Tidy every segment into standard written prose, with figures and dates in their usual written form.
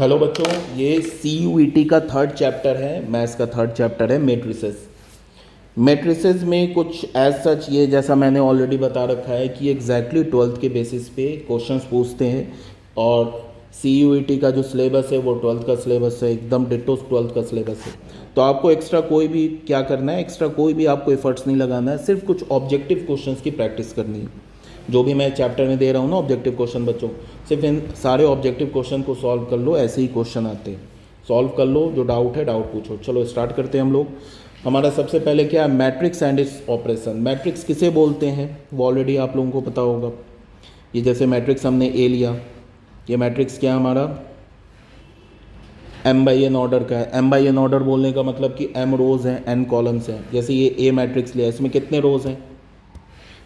Hello बच्चों, ये CUET का थर्ड चैप्टर है, मैथ्स का थर्ड चैप्टर है मैट्रिसेस। मैट्रिसेस में कुछ एज सच ये जैसा मैंने ऑलरेडी बता रखा है कि एग्जैक्टली ट्वेल्थ के बेसिस पे क्वेश्चंस पूछते हैं। और CUET का जो सिलेबस है वो ट्वेल्थ का सिलेबस है, एकदम डिट्टो ट्वेल्थ का सिलेबस है। तो आपको एक्स्ट्रा कोई भी क्या करना है, एक्स्ट्रा कोई भी आपको एफर्ट्स नहीं लगाना है, सिर्फ कुछ ऑब्जेक्टिव क्वेश्चंस की प्रैक्टिस करनी है। जो भी मैं चैप्टर में दे रहा हूँ ना ऑब्जेक्टिव क्वेश्चन, बच्चों सिर्फ इन सारे ऑब्जेक्टिव क्वेश्चन को सॉल्व कर लो, ऐसे ही क्वेश्चन आते हैं, सॉल्व कर लो, जो डाउट है डाउट पूछो। चलो स्टार्ट करते हैं हम लोग। हमारा सबसे पहले क्या है, matrix and its operation. Matrix किसे बोलते हैं वो ऑलरेडी आप लोगों को पता होगा। ये जैसे मैट्रिक्स हमने ए लिया, ये मैट्रिक्स क्या है हमारा, M/N ऑर्डर का है। M/N ऑर्डर बोलने का मतलब कि M रोज हैं, N कॉलम्स हैं। जैसे ये ए मैट्रिक्स लिया, इसमें कितने रोज हैं,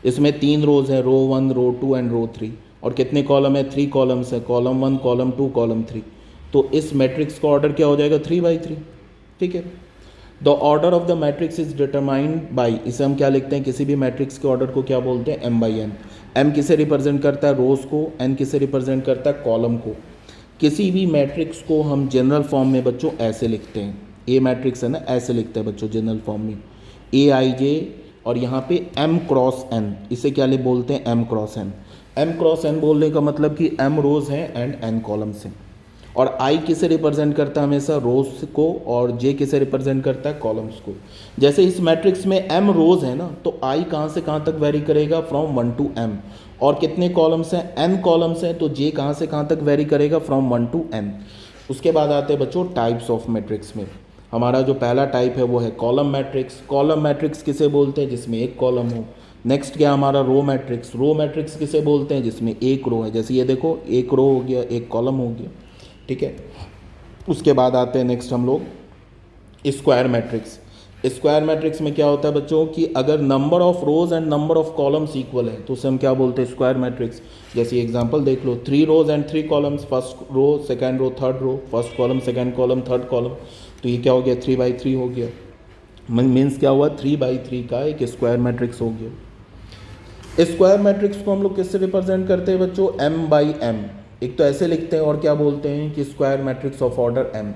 इसमें 3 रोज है, रो 1, रो 2 एंड रो 3। और कितने कॉलम है, 3 कॉलम्स है, कॉलम 1, कॉलम 2, कॉलम 3। तो इस मैट्रिक्स का ऑर्डर क्या हो जाएगा, 3/3। ठीक है। The order of the matrix is determined by, इसे हम क्या लिखते हैं, किसी भी मैट्रिक्स के ऑर्डर को क्या बोलते हैं, M/N। M किसे रिप्रेजेंट करता है, रोज को, N किसे रिप्रेजेंट करता है, कॉलम को। किसी भी मैट्रिक्स को हम जनरल फॉर्म में बच्चों ऐसे लिखते हैं, ए मैट्रिक्स है ना, ऐसे लिखते हैं बच्चों जनरल फॉर्म में, AIJ और यहाँ पे M×N, इसे क्या ले बोलते हैं, M×N। M×N बोलने का मतलब कि M रोज हैं एंड N कॉलम्स हैं। और I किसे रिप्रेजेंट करता है हमेशा, रोज को, और J किसे रिप्रेजेंट करता है, कॉलम्स को। जैसे इस मैट्रिक्स में M रोज है ना, तो I कहाँ से कहाँ तक वेरी करेगा, फ्रॉम 1 to M। और कितने कॉलम्स हैं, N कॉलम्स हैं, तो J कहाँ से कहाँ तक वेरी करेगा, फ्रॉम 1 to N। उसके बाद आते हैं बच्चों टाइप्स ऑफ मैट्रिक्स में। हमारा जो पहला टाइप है वो है कॉलम मैट्रिक्स। कॉलम मैट्रिक्स किसे बोलते हैं, जिसमें एक कॉलम हो। नेक्स्ट क्या हमारा, रो मैट्रिक्स। रो मैट्रिक्स किसे बोलते हैं, जिसमें एक रो है। जैसे ये देखो, एक रो हो गया, एक कॉलम हो गया। ठीक है। उसके बाद आते हैं नेक्स्ट हम लोग स्क्वायर मैट्रिक्स। स्क्वायर मैट्रिक्स में क्या होता है बच्चों कि अगर number of rose and number of columns equal है तो उसे हम क्या बोलते हैं, स्क्वायर मैट्रिक्स। जैसे एग्जांपल देख लो, 3 rows and 3 columns, first row, second row, third row, first column, second column, third column. तो ये क्या हो गया, 3/3 हो गया। मीन्स क्या हुआ, 3/3 का एक स्क्वायर मैट्रिक्स हो गया। स्क्वायर मैट्रिक्स को हम लोग किससे रिप्रेजेंट करते हैं बच्चों, M/M। एक तो ऐसे लिखते हैं और क्या बोलते हैं कि square matrix of order M।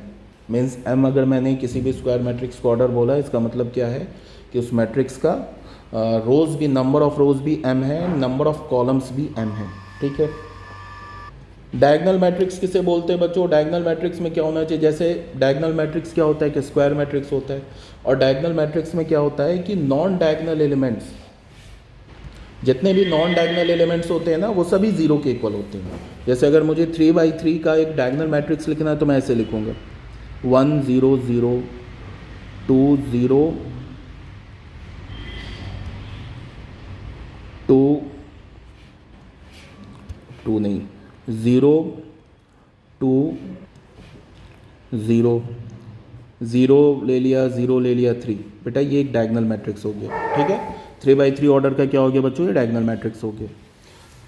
Means M अगर मैंने किसी भी स्क्वायर मैट्रिक्स को ऑर्डर बोला, इसका मतलब क्या है कि उस मैट्रिक्स का रोज भी, नंबर ऑफ रोज भी M है, नंबर ऑफ कॉलम्स भी M है। ठीक है। डायगोनल मैट्रिक्स किसे बोलते हैं बच्चों, डायगोनल मैट्रिक्स में क्या होना चाहिए, जैसे डायगोनल मैट्रिक्स क्या होता है कि स्क्वायर मैट्रिक्स होता है, और डायगोनल मैट्रिक्स में क्या होता है कि नॉन डायगोनल एलिमेंट्स, जितने भी नॉन डायगोनल एलिमेंट्स होते हैं ना, वो सभी 0 के इक्वल होते हैं। जैसे अगर मुझे 3/3 का एक डायगोनल मैट्रिक्स लिखना है तो मैं ऐसे लिखूंगा, 1 0 0 2 0 2 2 नहीं, 0 2 0 0 ले लिया, 0 ले लिया, 3। बेटा ये एक डायगोनल मैट्रिक्स हो गया। ठीक है। 3/3 ऑर्डर का क्या हो गया बच्चों, ये डायगोनल मैट्रिक्स हो गया।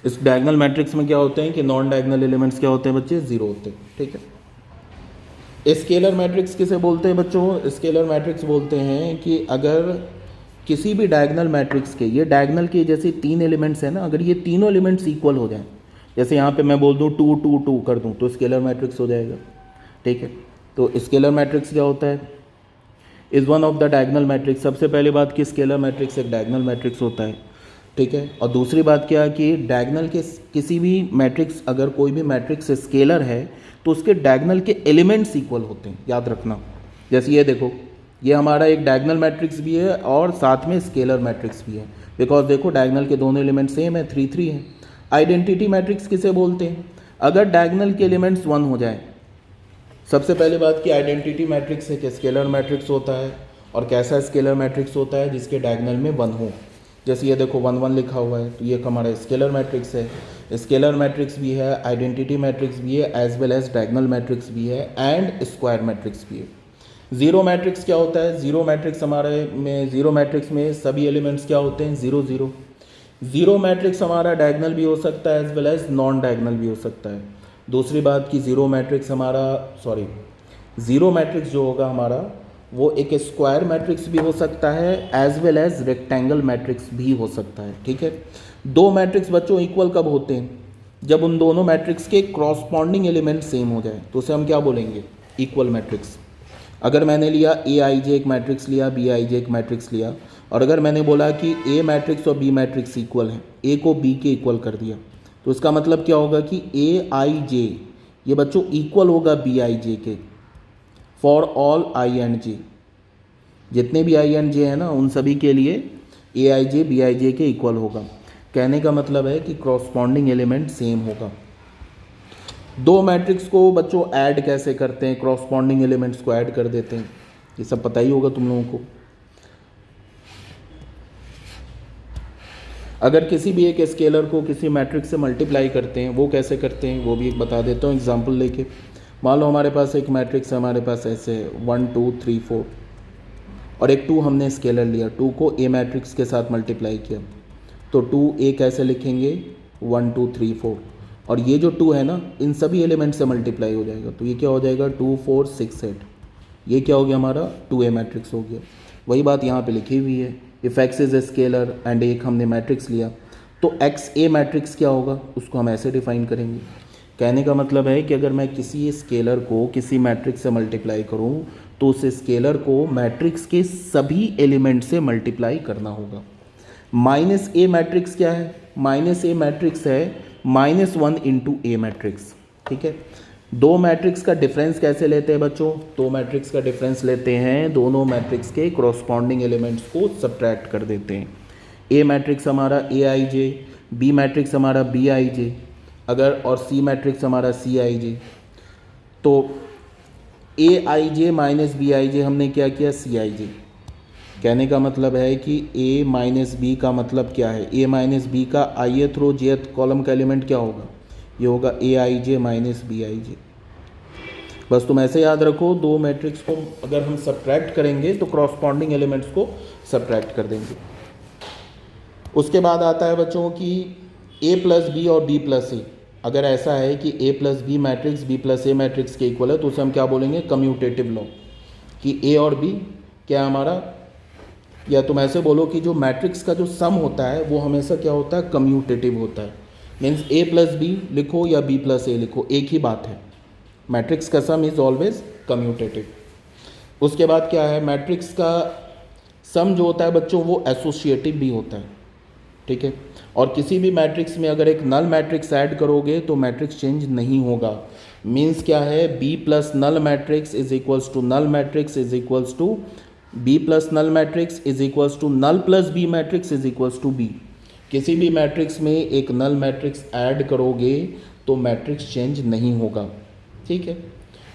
इस डायगोनल मैट्रिक्स में क्या होते हैं कि नॉन डायगोनल एलिमेंट्स क्या होते हैं बच्चे, 0 होते हैं। ठीक है। स्केलर मैट्रिक्स किसे बोलते हैं बच्चों, स्केलर मैट्रिक्स बोलते हैं कि अगर किसी भी डायगोनल मैट्रिक्स के, ये डायगोनल के जैसे 3 एलिमेंट्स हैं ना, अगर ये तीनों एलिमेंट्स इक्वल हो जाएं, जैसे यहाँ पे मैं बोल दूँ 2 2 2 कर दूँ, तो स्केलर मैट्रिक्स हो जाएगा। ठीक है। तो स्केलर मैट्रिक्स क्या होता है, is one of the diagonal matrix. सबसे पहली बात कि स्केलर मैट्रिक्स एक डायगोनल मैट्रिक्स होता है। ठीक है। और दूसरी बात क्या है कि डायगोनल के किसी भी मैट्रिक्स, अगर कोई भी मैट्रिक्स स्केलर है तो उसके डायगोनल के एलिमेंट्स इक्वल होते हैं, याद रखना। जैसे ये देखो, ये हमारा एक डायगोनल मैट्रिक्स भी है और साथ में स्केलर मैट्रिक्स भी है, बिकॉज देखो डायगोनल के दोनों एलिमेंट सेम है, 3 3 है। आइडेंटिटी मैट्रिक्स किसे बोलते हैं, अगर डायगोनल के एलिमेंट्स 1 हो जाए। सबसे पहली बात कि आइडेंटिटी मैट्रिक्स एक स्केलर मैट्रिक्स होता है, और कैसा स्केलर मैट्रिक्स होता है, जिसके डायगोनल में 1 हो। जैसे ये देखो 1 1 लिखा हुआ है, तो ये हमारा स्केलर मैट्रिक्स है। स्केलर मैट्रिक्स भी है, आइडेंटिटी मैट्रिक्स भी है, as well as diagonal matrix भी है, एंड स्क्वायर मैट्रिक्स भी है। जीरो मैट्रिक्स क्या होता है, जीरो मैट्रिक्स हमारे में, जीरो मैट्रिक्स में सभी एलिमेंट्स क्या होते हैं, 0 0। जीरो मैट्रिक्स हमारा डायगोनल भी हो सकता है as well as non diagonal भी हो सकता है। दूसरी बात कि जीरो मैट्रिक्स हमारा, जीरो मैट्रिक्स जो होगा हमारा, वो एक स्क्वायर मैट्रिक्स भी हो सकता है as well as rectangle matrix भी हो सकता है। ठीक है। 2 मैट्रिक्स बच्चों इक्वल कब होते हैं, जब उन दोनों मैट्रिक्स के क्रॉसपॉन्डिंग एलिमेंट सेम हो जाए तो उसे हम क्या बोलेंगे, इक्वल मैट्रिक्स। अगर मैंने लिया ए आई जे एक मैट्रिक्स लिया, बी आई जे एक मैट्रिक्स लिया, और अगर मैंने बोला कि ए मैट्रिक्स और बी मैट्रिक्स इक्वल है, ए को बी के इक्वल कर दिया, तो इसका मतलब क्या होगा कि ए आई जे ये बच्चों इक्वल होगा बी आई जे के फॉर ऑल आई एंड जे। जितने भी आई एंड जे हैं ना उन सभी के लिए ए आई जे बी आई जे के इक्वल होगा। कहने का मतलब है कि क्रॉसपॉन्डिंग एलिमेंट सेम होगा। दो मैट्रिक्स को बच्चों ऐड कैसे करते हैं, क्रॉसपॉन्डिंग एलिमेंट्स को ऐड कर देते हैं, ये सब पता ही होगा तुम लोगों को। अगर किसी भी एक स्केलर को किसी मैट्रिक्स से मल्टीप्लाई करते हैं, वो कैसे करते हैं वो भी एक बता देता हूँ एग्जांपल लेके। मान लो हमारे पास एक मैट्रिक्स है, हमारे पास ऐसे 1 2 3 4 और एक 2 हमने स्केलर लिया, 2 को ए मैट्रिक्स के साथ मल्टीप्लाई किया, तो 2a कैसे लिखेंगे 1 2 3 4, और ये जो 2 है ना इन सभी एलिमेंट से मल्टीप्लाई हो जाएगा, तो ये क्या हो जाएगा 2 4 6 8, ये क्या हो गया हमारा 2a मैट्रिक्स हो गया। वही बात यहाँ पे लिखी हुई है, if x is a scalar and एक हमने मैट्रिक्स लिया, तो एक्स ए मैट्रिक्स क्या होगा उसको हम ऐसे डिफाइन करेंगे। कहने का मतलब है कि अगर मैं किसी स्केलर को किसी मैट्रिक्स से मल्टीप्लाई करूँ तो उस स्केलर को मैट्रिक्स के सभी एलिमेंट से मल्टीप्लाई करना होगा। माइनस ए मैट्रिक्स क्या है, माइनस ए मैट्रिक्स है -1 इंटू ए मैट्रिक्स। ठीक है, दो मैट्रिक्स का डिफरेंस कैसे लेते हैं बच्चों, दो मैट्रिक्स का डिफरेंस लेते हैं, दोनों मैट्रिक्स के क्रॉसपॉन्डिंग एलिमेंट्स को सब्ट्रैक्ट कर देते हैं। ए मैट्रिक्स हमारा ए आई जे, बी मैट्रिक्स हमारा बी आई जे, अगर और सी मैट्रिक्स हमारा सी आई जे, तो ए आई जे माइनस बी आई जे हमने क्या किया सी आई जे। कहने का मतलब है कि a माइनस बी का मतलब क्या है, a माइनस बी का ith रो jth कॉलम का एलिमेंट क्या होगा, ये होगा ए आई जे माइनस बी आई जे। बस तुम ऐसे याद रखो, दो मैट्रिक्स को अगर हम सब्ट्रैक्ट करेंगे तो क्रॉसपॉन्डिंग एलिमेंट्स को सब्ट्रैक्ट कर देंगे। उसके बाद आता है बच्चों कि a प्लस बी और b प्लस ए, अगर ऐसा है कि a plus B matrix b plus A matrix के इक्वल है तो उसे हम क्या बोलेंगे कम्यूटेटिव लॉ, कि a और b क्या हमारा, या तुम ऐसे बोलो कि जो मैट्रिक्स का जो सम होता है वो हमेशा क्या होता है कम्यूटेटिव होता है। मीन्स a प्लस बी लिखो या b प्लस ए लिखो एक ही बात है, मैट्रिक्स का सम इज ऑलवेज कम्यूटेटिव। उसके बाद क्या है, मैट्रिक्स का सम जो होता है बच्चों वो एसोसिएटिव भी होता है। ठीक है, और किसी भी मैट्रिक्स में अगर एक नल मैट्रिक्स ऐड करोगे तो मैट्रिक्स चेंज नहीं होगा। मीन्स क्या है, b plus null matrix is equals to null matrix is equals to b plus null matrix is equals to null plus b matrix is equals to b। किसी भी matrix में एक null matrix add करोगे तो matrix change नहीं होगा। ठीक है,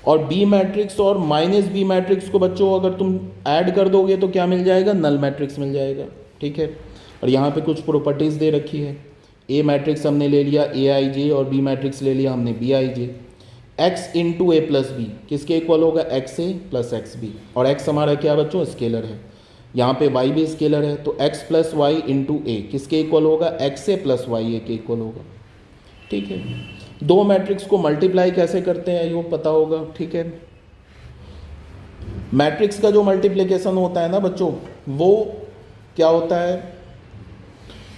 और b मैट्रिक्स और माइनस b मैट्रिक्स को बच्चों अगर तुम ऐड कर दोगे तो क्या मिल जाएगा, नल मैट्रिक्स मिल जाएगा। ठीक है, और यहाँ पे कुछ प्रॉपर्टीज़ दे रखी है, a मैट्रिक्स हमने ले लिया ए आई जे और b मैट्रिक्स ले लिया हमने B I J. x into A plus B किसके इक्वल होगा, X A plus X B, और x हमारा क्या बच्चों स्केलर है, यहाँ पे y भी स्केलर है, तो x प्लस वाई इंटू ए किसके इक्वल होगा, एक्स ए प्लस वाई ए के इक्वल होगा। ठीक है, दो मैट्रिक्स को मल्टीप्लाई कैसे करते हैं ये पता होगा। ठीक है, मैट्रिक्स का जो मल्टीप्लिकेशन होता है ना बच्चों वो क्या होता है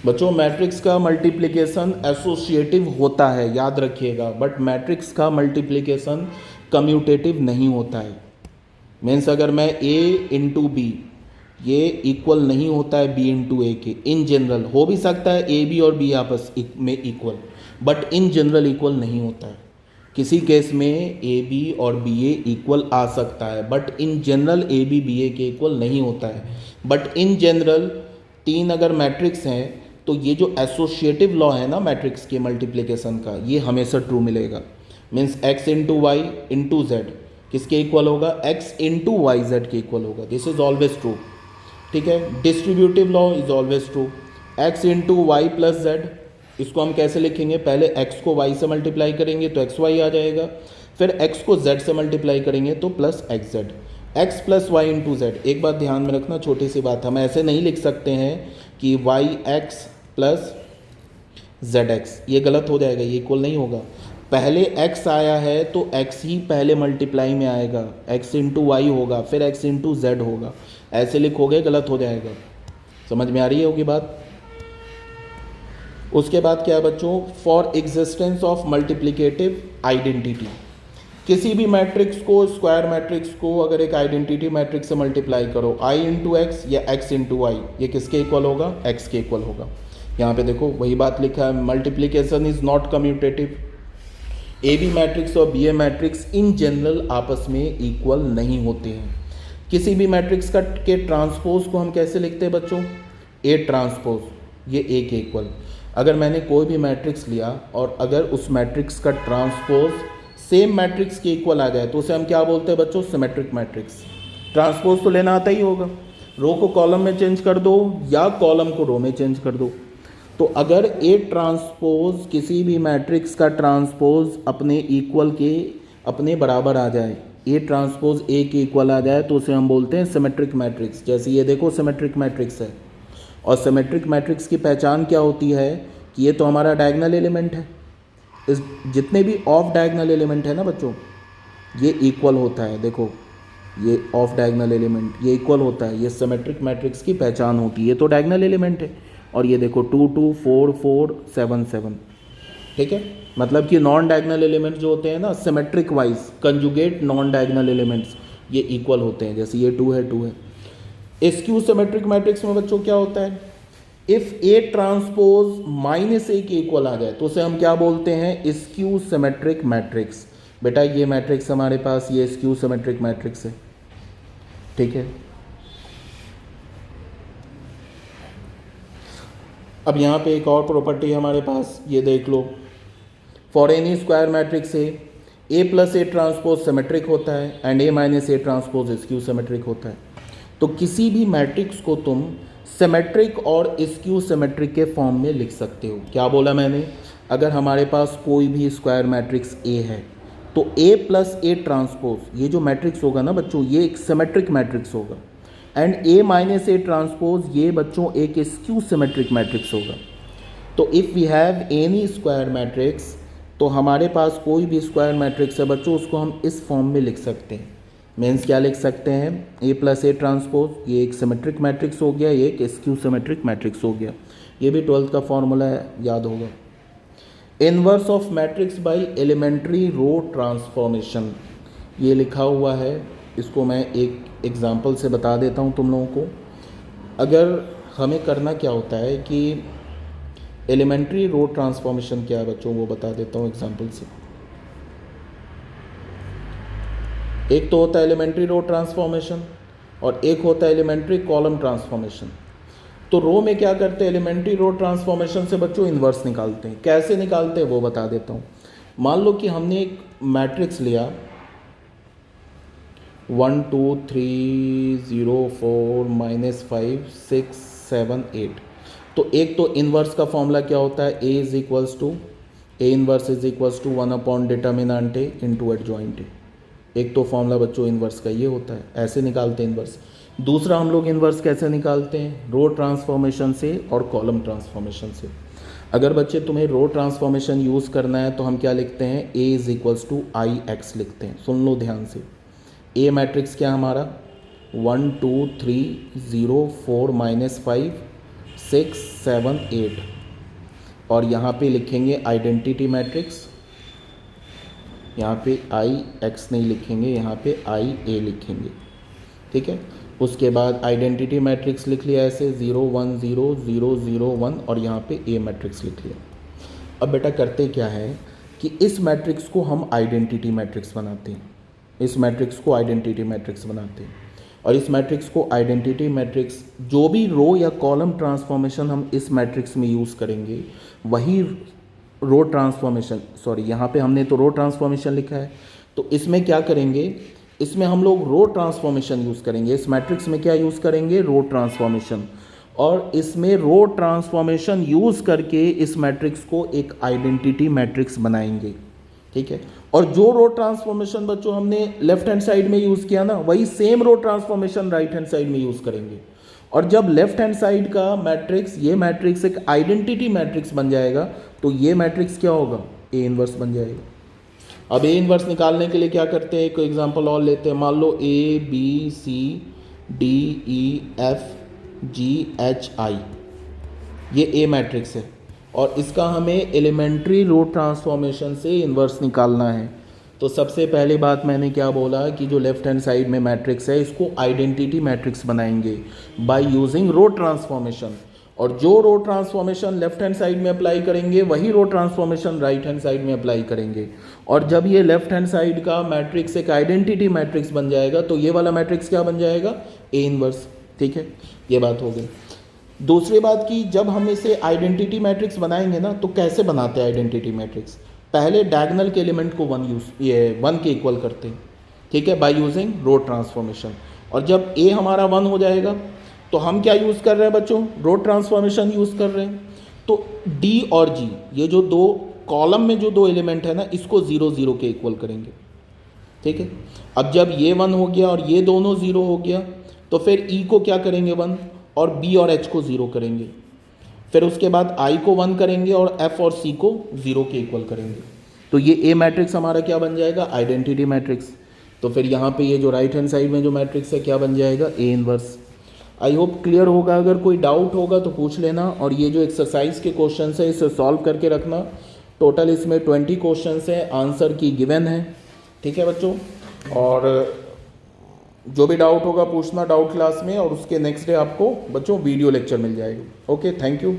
बच्चों, मैट्रिक्स का मल्टीप्लिकेशन एसोसिएटिव होता है याद रखिएगा, बट मैट्रिक्स का मल्टीप्लिकेशन कम्यूटेटिव नहीं होता है। मीन्स अगर मैं a इंटू बी, ये इक्वल नहीं होता है b इंटू ए के, इन जनरल हो भी सकता है a b और b आपस में equal, but in general equal नहीं होता है। किसी केस में a b और b a इक्वल आ सकता है, but in general a b b a के इक्वल नहीं होता है। बट इन जनरल तीन अगर मैट्रिक्स हैं तो ये जो एसोसिएटिव लॉ है ना मैट्रिक्स के मल्टीप्लिकेशन का, ये हमेशा ट्रू मिलेगा। Means x into Y into Z किसके इक्वल होगा, x इंटू वाई जेड के इक्वल होगा, दिस इज ऑलवेज ट्रू। ठीक है, distributive law is always true. x into Y plus Z, इसको हम कैसे लिखेंगे, पहले x को y से मल्टीप्लाई करेंगे तो xy आ जाएगा, फिर x को z से मल्टीप्लाई करेंगे तो plus xz, x plus Y into Z. एक बात ध्यान में रखना, छोटी सी बात, हम ऐसे नहीं लिख सकते हैं कि yx प्लस zx, ये गलत हो जाएगा, ये इक्वल नहीं होगा। पहले x आया है तो x ही पहले मल्टीप्लाई में आएगा, x इंटू वाई होगा फिर x इंटू जेड होगा, ऐसे लिखोगे गलत हो जाएगा। समझ में आ रही होगी बात। उसके बाद क्या है बच्चों, for existence of multiplicative identity, किसी भी मैट्रिक्स को, स्क्वायर मैट्रिक्स को अगर एक आइडेंटिटी मैट्रिक्स से मल्टीप्लाई करो, आई इंटू एक्स या एक्स इंटू आई, ये किसके इक्वल होगा, एक्स के इक्वल होगा। यहाँ पे देखो वही बात लिखा है, multiplication is not commutative. A B matrix और B A matrix in general आपस में इक्वल नहीं होते हैं। किसी भी मैट्रिक्स का के ट्रांसपोज को हम कैसे लिखते हैं बच्चों, ए ट्रांसपोज, ये ए के इक्वल। अगर मैंने कोई भी मैट्रिक्स लिया और अगर उस मैट्रिक्स का ट्रांसपोज सेम मैट्रिक्स के इक्वल आ जाए तो उसे हम क्या बोलते हैं बच्चों, सिमेट्रिक मैट्रिक्स। ट्रांसपोज तो लेना आता ही होगा, रो को कॉलम में चेंज कर दो या कॉलम को रो में चेंज कर दो। तो अगर ए ट्रांसपोज किसी भी मैट्रिक्स का ट्रांसपोज अपने इक्वल के अपने बराबर आ जाए, ए ट्रांसपोज ए के इक्वल आ जाए, तो उसे हम बोलते हैं सिमेट्रिक मैट्रिक्स। जैसे ये देखो सिमेट्रिक मैट्रिक्स है, और सिमेट्रिक मैट्रिक्स की पहचान क्या होती है कि ये तो हमारा डायगोनल एलिमेंट है, इस जितने भी ऑफ डायगोनल एलिमेंट है ना बच्चों, ये इक्वल होता है। देखो ये ऑफ डायगोनल एलिमेंट ये इक्वल होता है, ये सिमेट्रिक मैट्रिक्स की पहचान होती है। ये तो डायगोनल एलिमेंट है, और ये देखो 2 2 4 4 7 7, ठीक है। मतलब कि नॉन डायगोनल एलिमेंट जो होते हैं ना, symmetric wise conjugate non diagonal elements, ये इक्वल होते हैं। जैसे ये 2 है 2 है। स्क्यू सिमेट्रिक मैट्रिक्स में बच्चों क्या होता है, इफ़ ए ट्रांसपोज माइनस ए के इक्वल आ जाए तो उसे हम क्या बोलते हैं, स्क्यू सिमेट्रिक मैट्रिक्स। बेटा ये मैट्रिक्स हमारे पास, ये स्क्यू सिमेट्रिक मैट्रिक्स है, ठीक है। अब यहाँ पे एक और प्रॉपर्टी है हमारे पास, ये देख लो, for any square matrix A plus A transpose symmetric होता है and A minus A transpose skew symmetric होता है। तो किसी भी मैट्रिक्स को तुम सिमेट्रिक और स्क्यू सिमेट्रिक के फॉर्म में लिख सकते हो। क्या बोला मैंने, अगर हमारे पास कोई भी स्क्वायर मैट्रिक्स ए है तो ए प्लस ए ट्रांसपोज, ये जो मैट्रिक्स होगा ना बच्चों, ये एक सिमेट्रिक मैट्रिक्स होगा, and A minus A transpose ये बच्चों एक स्क्यू सिमेट्रिक मैट्रिक्स होगा। तो if we have any square matrix, तो हमारे पास कोई भी स्क्वायर मैट्रिक्स है बच्चों, उसको हम इस फॉर्म में लिख सकते हैं। मीन्स क्या लिख सकते हैं, ए प्लस ए ट्रांसपोज ये एक सिमेट्रिक मैट्रिक्स हो गया, ये एक स्क्यू सिमेट्रिक मैट्रिक्स हो गया। ये भी 12th का फॉर्मूला है, याद होगा। Inverse of matrix by elementary row transformation, ये लिखा हुआ है, इसको मैं एक एग्जांपल से बता देता हूँ तुम लोगों को। अगर हमें करना क्या होता है कि एलिमेंट्री रो ट्रांसफॉर्मेशन क्या है बच्चों, वो बता देता हूँ एग्जांपल से। एक तो होता है एलिमेंट्री रो ट्रांसफॉर्मेशन और एक होता है एलिमेंट्री कॉलम ट्रांसफॉर्मेशन। तो रो में क्या करते हैं, एलिमेंट्री रो ट्रांसफॉर्मेशन से बच्चों इन्वर्स निकालते हैं। कैसे निकालते हैं वो बता देता हूँ। मान लो कि हमने एक मैट्रिक्स लिया 1 2 3 0 4 -5 6 7 8। तो एक तो इन्वर्स का फॉर्मूला क्या होता है, A is equals to A inverse is equals to 1 upon determinant A into adjoint A. एक तो फॉर्मूला बच्चों इन्वर्स का ये होता है, ऐसे निकालते हैं इन्वर्स। दूसरा हम लोग इन्वर्स कैसे निकालते हैं, रो ट्रांसफॉर्मेशन से और कॉलम ट्रांसफॉर्मेशन से। अगर बच्चे तुम्हें रो ट्रांसफॉर्मेशन यूज़ करना है तो हम क्या लिखते हैं, A is equals to I X लिखते हैं। सुन लो ध्यान से, ए मैट्रिक्स क्या हमारा 1 2 3 0 4 -5 6 7 8, और यहाँ पे लिखेंगे आइडेंटिटी मैट्रिक्स। यहाँ पे आई एक्स नहीं लिखेंगे, यहाँ पे आई ए लिखेंगे, ठीक है। उसके बाद आइडेंटिटी मैट्रिक्स लिख लिया ऐसे 0 1 0 0 0 1, और यहाँ पे ए मैट्रिक्स लिख लिया। अब बेटा करते क्या है कि इस मैट्रिक्स को हम आइडेंटिटी मैट्रिक्स बनाते हैं, इस मैट्रिक्स को आइडेंटिटी मैट्रिक्स बनाते हैं। और इस मैट्रिक्स को आइडेंटिटी मैट्रिक्स, जो भी रो या कॉलम ट्रांसफॉर्मेशन हम इस मैट्रिक्स में यूज़ करेंगे वही रो ट्रांसफॉर्मेशन, सॉरी यहाँ पे हमने तो रो ट्रांसफॉर्मेशन लिखा है, तो इसमें क्या करेंगे, इसमें हम लोग रो ट्रांसफॉर्मेशन यूज़ करेंगे। इस मैट्रिक्स में क्या यूज़ करेंगे, रो ट्रांसफॉर्मेशन। और इसमें रो ट्रांसफॉर्मेशन यूज़ करके इस मैट्रिक्स को एक आइडेंटिटी मैट्रिक्स बनाएंगे, ठीक है। और जो रो ट्रांसफॉर्मेशन बच्चों हमने लेफ्ट हैंड साइड में यूज़ किया ना, वही same row transformation right hand side में यूज़ करेंगे। और जब लेफ्ट हैंड साइड का मैट्रिक्स, ये मैट्रिक्स एक आइडेंटिटी मैट्रिक्स बन जाएगा, तो ये मैट्रिक्स क्या होगा, ए इनवर्स बन जाएगा। अब ए इनवर्स निकालने के लिए क्या करते हैं, एक एग्जांपल और लेते हैं। मान लो A B C D E F G H I, ये ए मैट्रिक्स है, और इसका हमें एलिमेंट्री रो ट्रांसफॉर्मेशन से इन्वर्स निकालना है। तो सबसे पहली बात मैंने क्या बोला कि जो लेफ्ट हैंड साइड में मैट्रिक्स है इसको आइडेंटिटी मैट्रिक्स बनाएंगे बाय यूजिंग रो ट्रांसफॉर्मेशन, और जो रो ट्रांसफॉर्मेशन लेफ्ट हैंड साइड में अप्लाई करेंगे वही रो ट्रांसफॉर्मेशन राइट हैंड साइड में अप्लाई करेंगे। और जब ये लेफ्ट हैंड साइड का मैट्रिक्स एक आइडेंटिटी मैट्रिक्स बन जाएगा तो ये वाला मैट्रिक्स क्या बन जाएगा, ए इनवर्स। ठीक है, ये बात हो गई। दूसरी बात की जब हम इसे आइडेंटिटी मैट्रिक्स बनाएंगे ना तो कैसे बनाते हैं आइडेंटिटी मैट्रिक्स, पहले डायगोनल के एलिमेंट को वन के इक्वल करते हैं, ठीक है, बाय यूजिंग रो ट्रांसफॉर्मेशन। और जब ए हमारा 1 हो जाएगा तो हम क्या यूज़ कर रहे हैं बच्चों, रो ट्रांसफॉर्मेशन यूज़ कर रहे हैं। तो डी और जी ये जो दो कॉलम में जो दो एलिमेंट है ना इसको 0 0 के इक्वल करेंगे। ठीक है, अब जब ये 1 हो गया और ये दोनों 0 हो गया तो फिर ई को क्या करेंगे 1 और बी और एच को 0 करेंगे। फिर उसके बाद आई को 1 करेंगे और एफ और सी को 0 के इक्वल करेंगे। तो ये ए मैट्रिक्स हमारा क्या बन जाएगा, आइडेंटिटी मैट्रिक्स। तो फिर यहाँ पे ये जो राइट हैंड साइड में जो मैट्रिक्स है क्या बन जाएगा, A inverse. I hope clear होगा, अगर कोई डाउट होगा तो पूछ लेना। और ये जो एक्सरसाइज के क्वेश्चन है इसे सॉल्व करके रखना। टोटल इसमें 20 क्वेश्चन है, आंसर की गिवन है। ठीक है बच्चों, और जो भी डाउट होगा पूछना डाउट क्लास में, और उसके नेक्स्ट डे आपको बच्चों वीडियो लेक्चर मिल जाएगा। Okay, thank you.